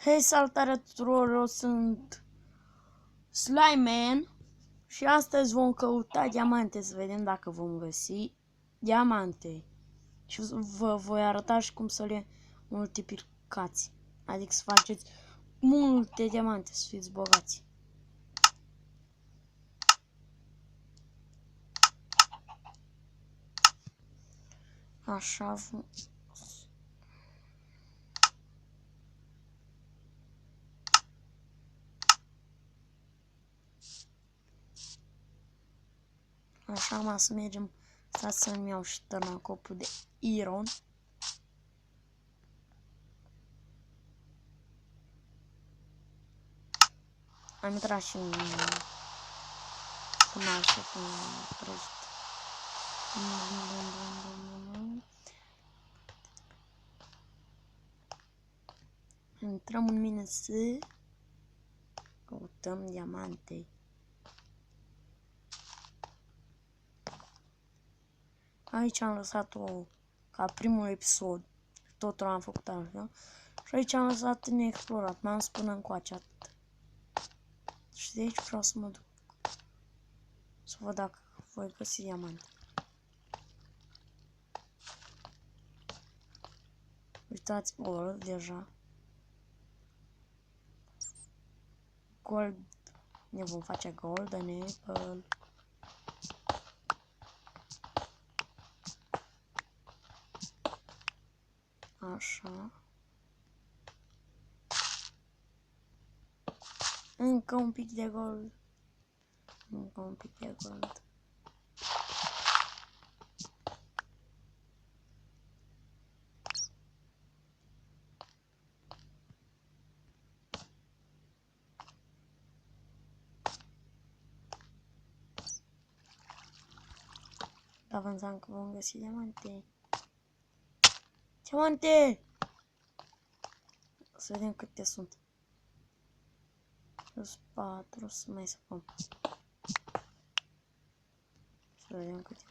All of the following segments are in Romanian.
Hei, salutare tuturor, eu sunt Slimeman și astăzi vom căuta diamante, să vedem dacă vom găsi diamante. Și vă voi arăta și cum să le multiplicați, adică să faceți multe diamante, să fiți bogați. Așa, așa, să mergem, stați să-mi iau și tărnacopul de iron. Am intrat și în așa, cum prăjit. Intrăm în mine să căutăm diamante. Aici am lăsat-o ca primul episod. Totul am făcut așa. Și aici am lăsat neexplorat. M-am spus până încoace atât. Și de aici vreau să mă duc. Să văd dacă voi găsi diamante. Uitați, gold deja. Gold. Ne vom face golden apple. Așa. Încă un pic de gold. Încă un pic de gold. Avanzam că vom găsi diamante. Diamante! Să vedem câte sunt. Plus 4, să mai scăpăm. Să vedem câte.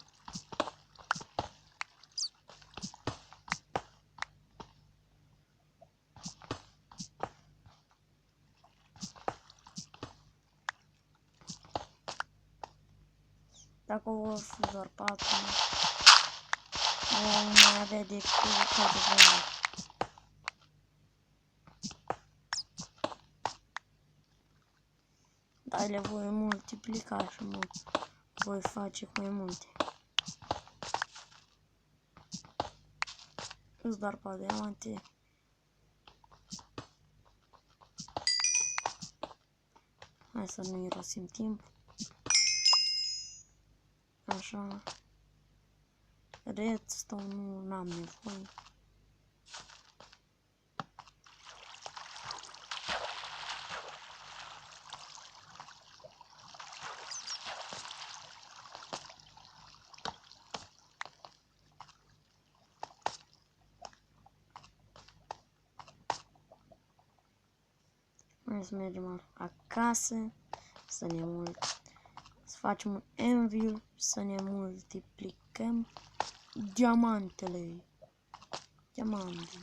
Dacă vor fi doar 4, nu mai avea decât toate vânzări. Dar le voi multiplica și voi face cu mai multe. Îți doar 4 diamante. Hai să nu irosim timp. Așa. Redstone nu am nevoie. Hai să mergem acasă, să facem un anvil, să ne multiplicăm diamantele. Diamante.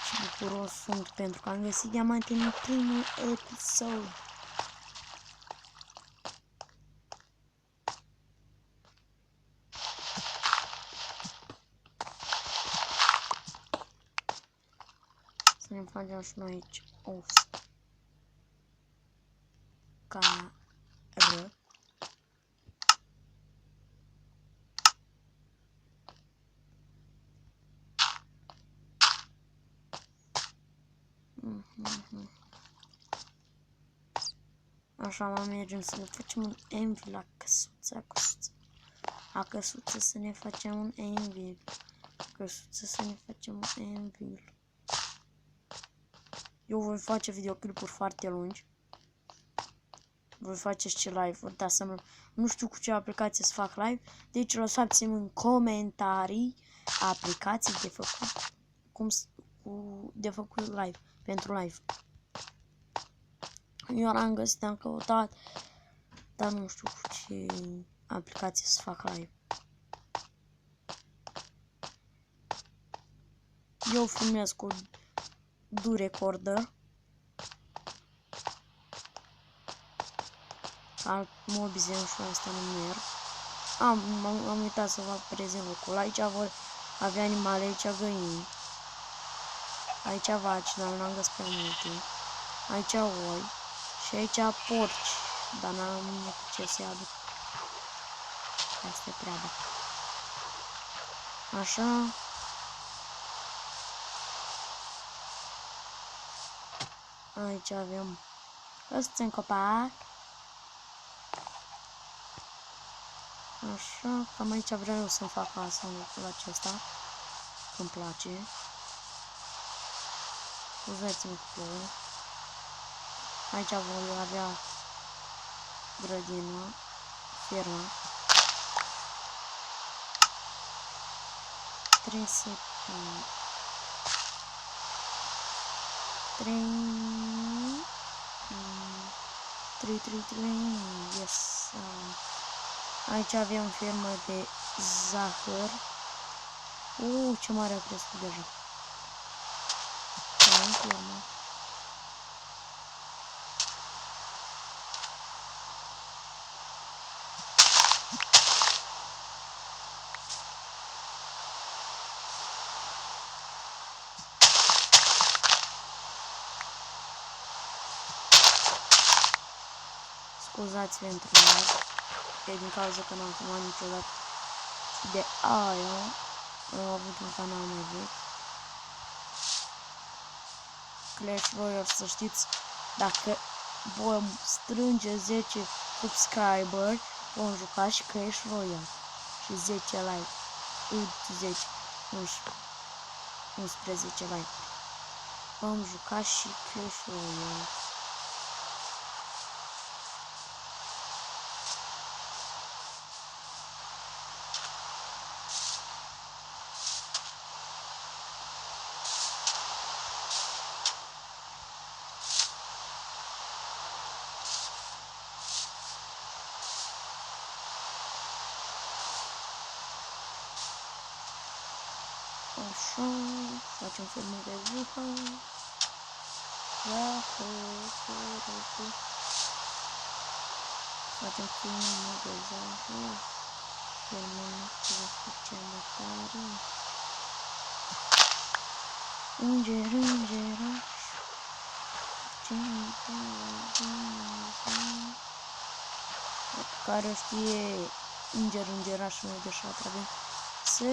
Și bucuros sunt pentru că am găsit diamante în primul episod. Să ne facem și noi aici o scară. Așa, mă, mergem să ne facem un anvil la căsuță, la căsuță să ne facem un anvil. Căsuță să ne facem un anvil. Eu voi face videoclipuri foarte lungi. Voi face și live-uri, dar nu știu cu ce aplicație să fac live. Deci lăsați-mi în comentarii aplicații de făcut, de făcut live, pentru live. Eu am găsit, am căutat, dar nu știu cu ce aplicație să fac live. Eu filmez cu du recorder. Alt mobizen și asta nu merg. Am uitat să fac prezent locul. Aici vor avea animale, aici găini. Aici vaci, dar n-am găsit pe multe. Aici oi. Și aici porci. Dar n-am ce să aduc. Asta e treaba. Așa. Aici avem ăsta în copac. Așa, cam aici vreau eu să-mi fac casa în locul acesta. Îmi place. Scuzați-mă cu plouă. Aici voi avea grădina, ferma. Trebuie să... 3, yes. Aici avem fermă de zahăr. Ce mare a crescut deja. Avem fermă. Scuzați pentru lag. E din cauza că n-am filmat niciodată de aia. Am avut un canal mai vechi. Clash Royale, să știți, dacă vom strânge 10 subscriberi, vom juca și Clash Royale. Și 10 like. 10, 11 like. Vom juca și Clash Royale. Așa, facem filme de zahăr. Facem filme de zahăr. Filmăm cu cea tare. Îngeraș. Care știe îngerașul meu de șatră, să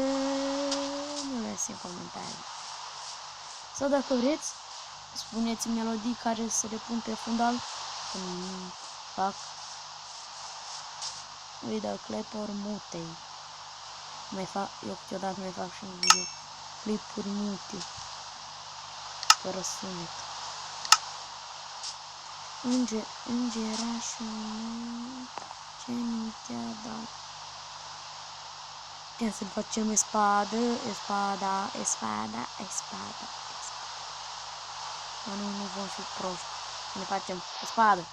nu lăsați în comentarii. Sau dacă vreți, spuneți melodii care să le pun pe fundal când fac videoclipuri mute. Eu câteodată mai fac și un videoclipuri mute, fără sunet. Îngerașul meu, ce mi te-a dat? Ia să facem espada. Dar nu vom fi proști. Ne facem espadă.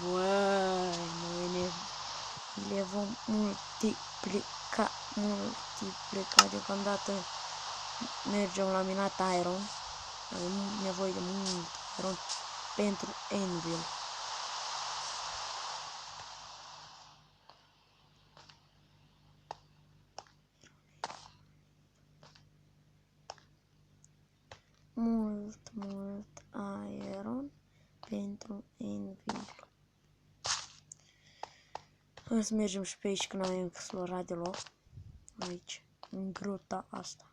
Băi, noi le vom multiplica. Deocamdată mergem la minat iron. Avem nevoie de mult iron pentru anvil. Mult iron pentru anvil. Hai să mergem și pe aici, că n-am explorat deloc. Aici, în gruta asta.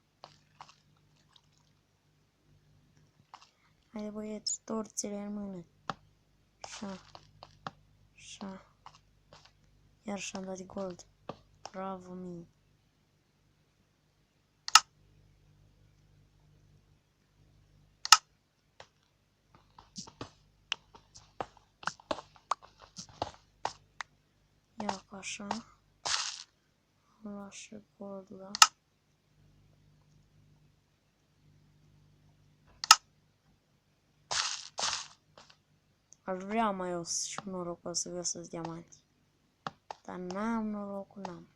Haide băieți, torțele în mână. Așa. Iar și-am dat gold. Bravo mie. Ia ca așa. Am luat și gold la. Aș vrea mai eu și norocul să găsesc diamanți. Dar n-am norocul, n-am.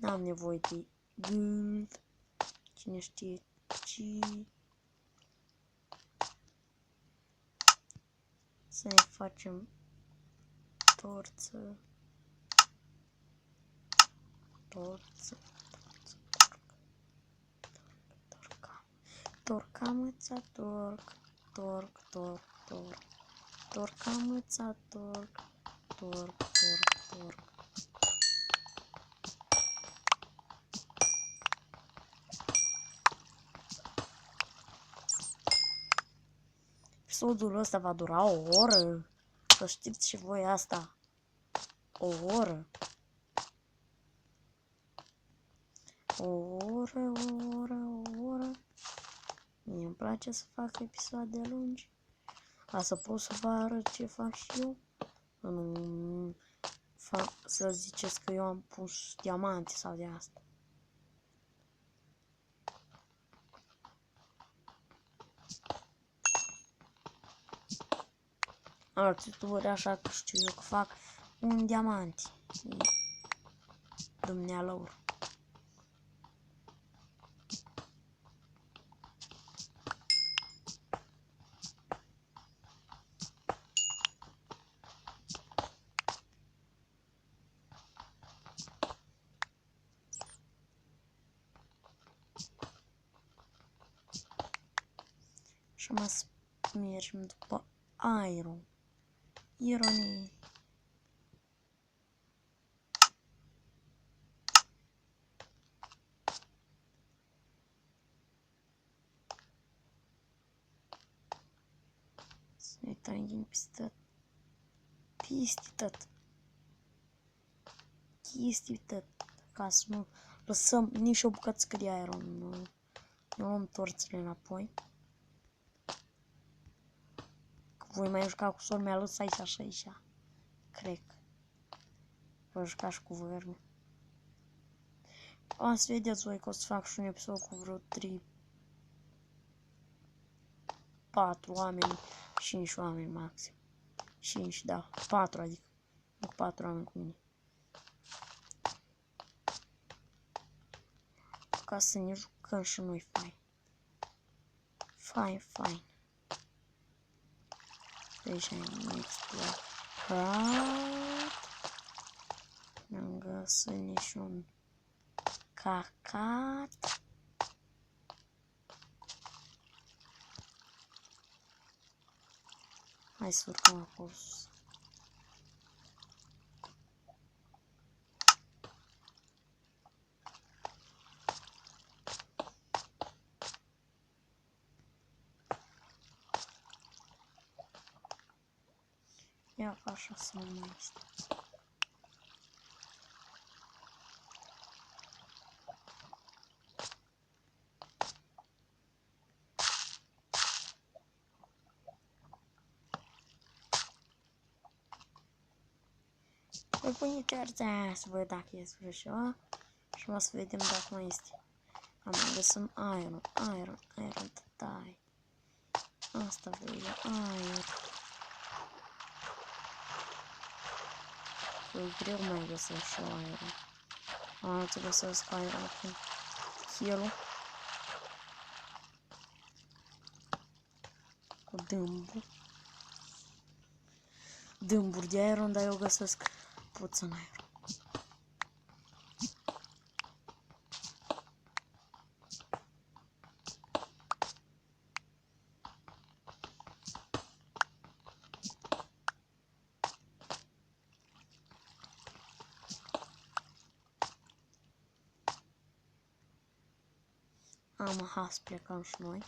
N-am nevoie de gold. Cine știe ce. Să ne facem torță. Torcamăța, torc. Torcamăța, torc. Episodul ăsta va dura o oră. Să știți și voi asta. O oră. O oră. Mie îmi place să fac episoade lungi. Ca să pot să vă arăt ce fac și eu. Nu să ziceți că eu am pus diamante sau de asta. Alți youtuberi așa că știu eu că fac un diamant. Dumnealor. Și mergem după iron. Ironie. Să ne trăim peste tot. Chestii tot. Ca să nu lăsăm nici o bucățică de iron. Ne luăm torțele înapoi. Că voi mai juca cu sora mea, lăsa aici și aici. Cred. Voi juca și cu verme. O să vedeți voi că o să fac și un episod cu vreo 3, 4 oameni, 5 oameni maxim. 5, da, 4 adică. Nu 4 oameni cu mine. Ca să ne jucăm și noi fain. Deci am explorat. Ne-am găsit nici un cacat. Hai să urcăm acolo sus. Ia ca așa să nu mai este. Voi pune terța aia să văd dacă e sfârșit. Și o să vedem dacă mai este. Am găsit iron, tai. Asta vrei, iron. E greu mai găsesc și iron. Nu te găsesc iron cu kill-ul. Cu dâmbul. Dâmburi de iron, dar eu găsesc puțin iron. Am has plecăm și noi.